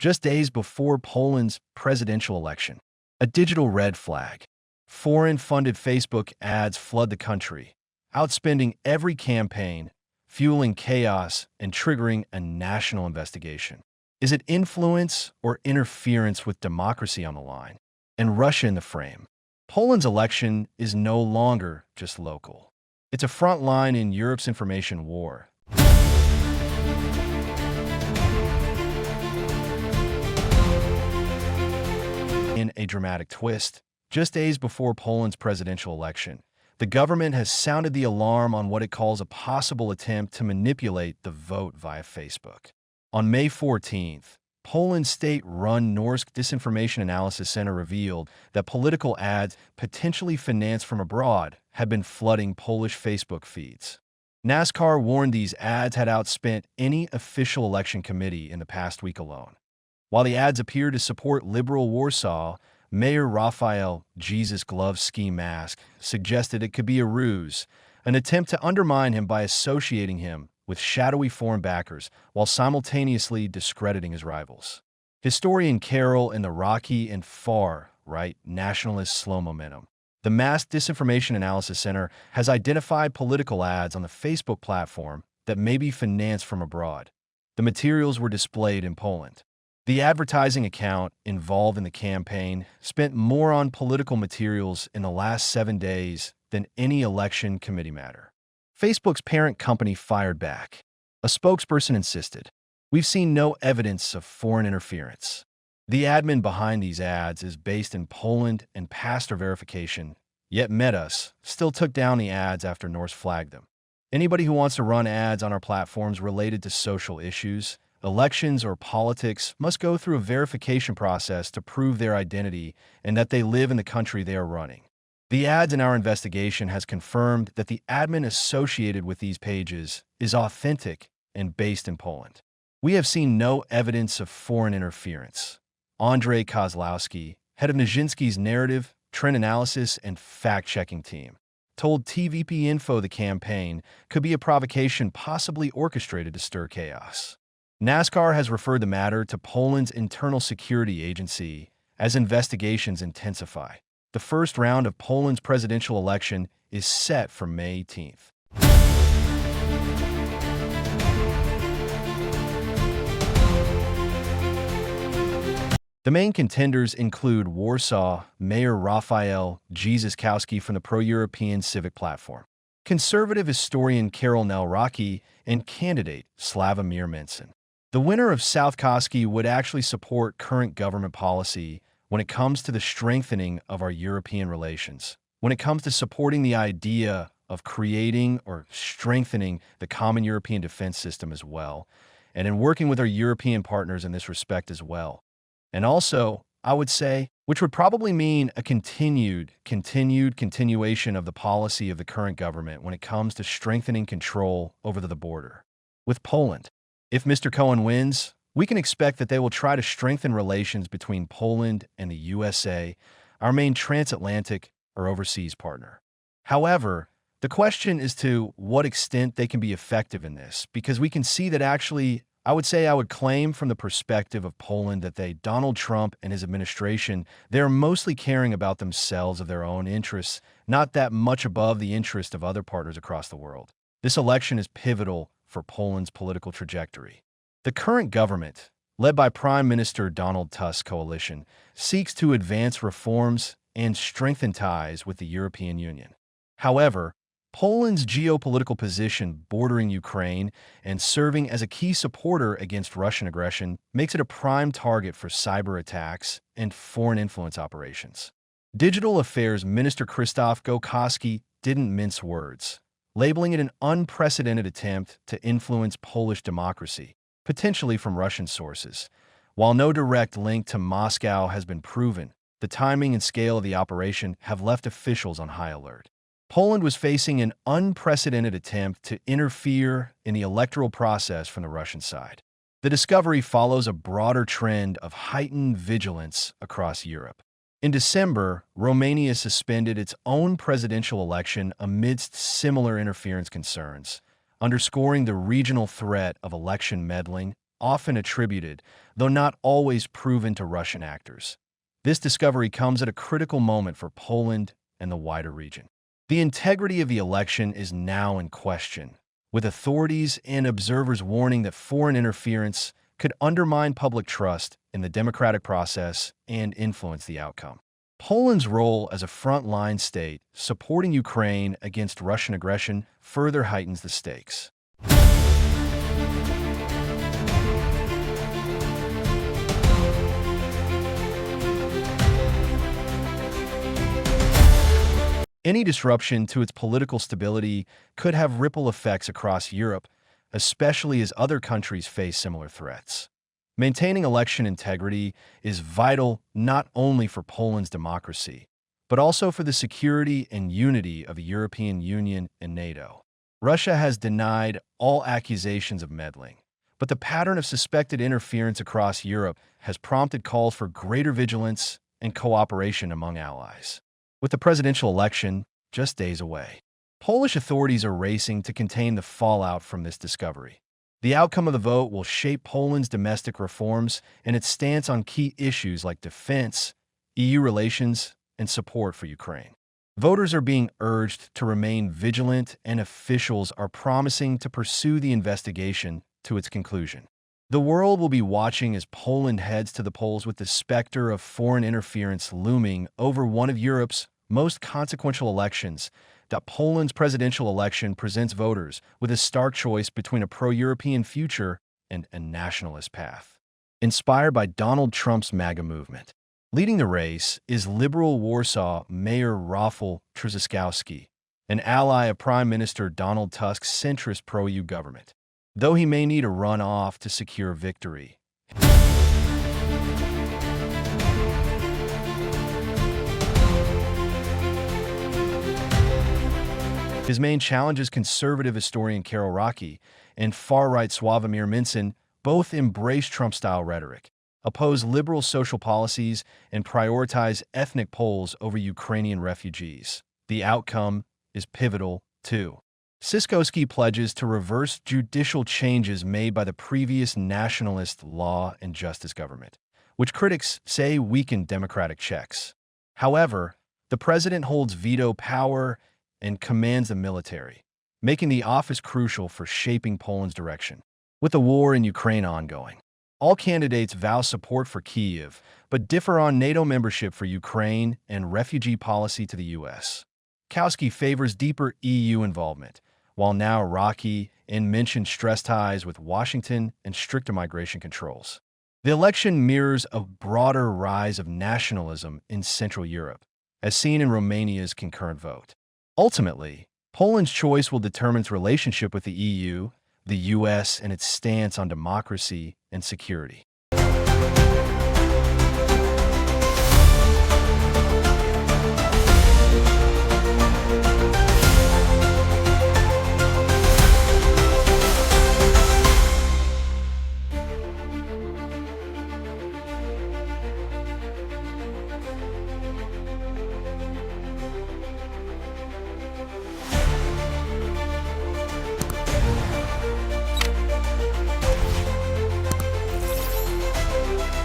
just days before Poland's presidential election. A digital red flag. Foreign-funded Facebook ads flood the country, outspending every campaign, fueling chaos and triggering a national investigation. Is it influence or interference with democracy on the line? And Russia in the frame. Poland's election is no longer just local. It's a front line in Europe's information war. In a dramatic twist, just days before Poland's presidential election, the government has sounded the alarm on what it calls a possible attempt to manipulate the vote via Facebook. On May 14th, Poland's state-run Norsk Disinformation Analysis Center revealed that political ads potentially financed from abroad had been flooding Polish Facebook feeds. NASCAR warned these ads had outspent any official election committee in the past week alone. While the ads appear to support liberal Warsaw, Mayor Raphael Jesus Glove Ski Mask suggested it could be a ruse, an attempt to undermine him by associating him with shadowy foreign backers while simultaneously discrediting his rivals. Historian Carol in the rocky and far-right nationalist slow momentum. The Masked Disinformation Analysis Center has identified political ads on the Facebook platform that may be financed from abroad. The materials were displayed in Poland. The advertising account involved in the campaign spent more on political materials in the last 7 days than any election committee matter. Facebook's parent company fired back. A spokesperson insisted, "We've seen no evidence of foreign interference." The admin behind these ads is based in Poland and passed our verification, yet Meta still took down the ads after Norse flagged them. Anybody who wants to run ads on our platforms related to social issues, elections, or politics must go through a verification process to prove their identity and that they live in the country they are running. The ads in our investigation has confirmed that the admin associated with these pages is authentic and based in Poland. We have seen no evidence of foreign interference. Andrzej Kozlowski, head of Nijinsky's narrative, trend analysis, and fact-checking team, told TVP Info the campaign could be a provocation possibly orchestrated to stir chaos. NASCAR has referred the matter to Poland's internal security agency as investigations intensify. The first round of Poland's presidential election is set for May 18th. The main contenders include Warsaw Mayor Raphael Jesus Kowski from the pro-European Civic Platform, conservative historian Karol Nawrocki, and candidate Sławomir Mencen. The winner of South Kowski would actually support current government policy when it comes to the strengthening of our European relations, when it comes to supporting the idea of creating or strengthening the common European defense system as well, and in working with our European partners in this respect as well. And also, I would say, which would probably mean a continuation of the policy of the current government when it comes to strengthening control over the border. With Poland, if Mr. Cohen wins, we can expect that they will try to strengthen relations between Poland and the USA, our main transatlantic or overseas partner. However, the question is to what extent they can be effective in this, because we can see that actually, I would claim from the perspective of Poland that Donald Trump and his administration, they're mostly caring about themselves, of their own interests, not that much above the interest of other partners across the world. This election is pivotal for Poland's political trajectory. The current government, led by Prime Minister Donald Tusk's coalition, seeks to advance reforms and strengthen ties with the European Union. However, Poland's geopolitical position bordering Ukraine and serving as a key supporter against Russian aggression makes it a prime target for cyber attacks and foreign influence operations. Digital Affairs Minister Krzysztof Gowkowski didn't mince words, labeling it an unprecedented attempt to influence Polish democracy, potentially from Russian sources. While no direct link to Moscow has been proven, the timing and scale of the operation have left officials on high alert. Poland was facing an unprecedented attempt to interfere in the electoral process from the Russian side. The discovery follows a broader trend of heightened vigilance across Europe. In December, Romania suspended its own presidential election amidst similar interference concerns, underscoring the regional threat of election meddling often attributed, though not always proven, to Russian actors. This discovery comes at a critical moment for Poland and the wider region. The integrity of the election is now in question, with authorities and observers warning that foreign interference could undermine public trust in the democratic process and influence the outcome. Poland's role as a front-line state supporting Ukraine against Russian aggression further heightens the stakes. Any disruption to its political stability could have ripple effects across Europe, especially as other countries face similar threats. Maintaining election integrity is vital not only for Poland's democracy, but also for the security and unity of the European Union and NATO. Russia has denied all accusations of meddling, but the pattern of suspected interference across Europe has prompted calls for greater vigilance and cooperation among allies. With the presidential election just days away, Polish authorities are racing to contain the fallout from this discovery. The outcome of the vote will shape Poland's domestic reforms and its stance on key issues like defense, EU relations, and support for Ukraine. Voters are being urged to remain vigilant, and officials are promising to pursue the investigation to its conclusion. The world will be watching as Poland heads to the polls with the specter of foreign interference looming over one of Europe's most consequential elections. Poland's presidential election presents voters with a stark choice between a pro-European future and a nationalist path. Inspired by Donald Trump's MAGA movement, leading the race is liberal Warsaw Mayor Rafał Trzaskowski, an ally of Prime Minister Donald Tusk's centrist pro-EU government, though he may need a runoff to secure victory. His main challenges, conservative historian Karol Racki and far-right Sławomir Minczyn, both embrace Trump-style rhetoric, oppose liberal social policies, and prioritize ethnic Poles over Ukrainian refugees. The outcome is pivotal, too. Trzaskowski pledges to reverse judicial changes made by the previous nationalist law and justice government, which critics say weakened democratic checks. However, the president holds veto power and commands the military, making the office crucial for shaping Poland's direction. With the war in Ukraine ongoing, all candidates vow support for Kyiv, but differ on NATO membership for Ukraine and refugee policy to the U.S. Trzaskowski favors deeper EU involvement, while now Racki and Minczyn stress ties with Washington and stricter migration controls. The election mirrors a broader rise of nationalism in Central Europe, as seen in Romania's concurrent vote. Ultimately, Poland's choice will determine its relationship with the EU, the US, and its stance on democracy and security.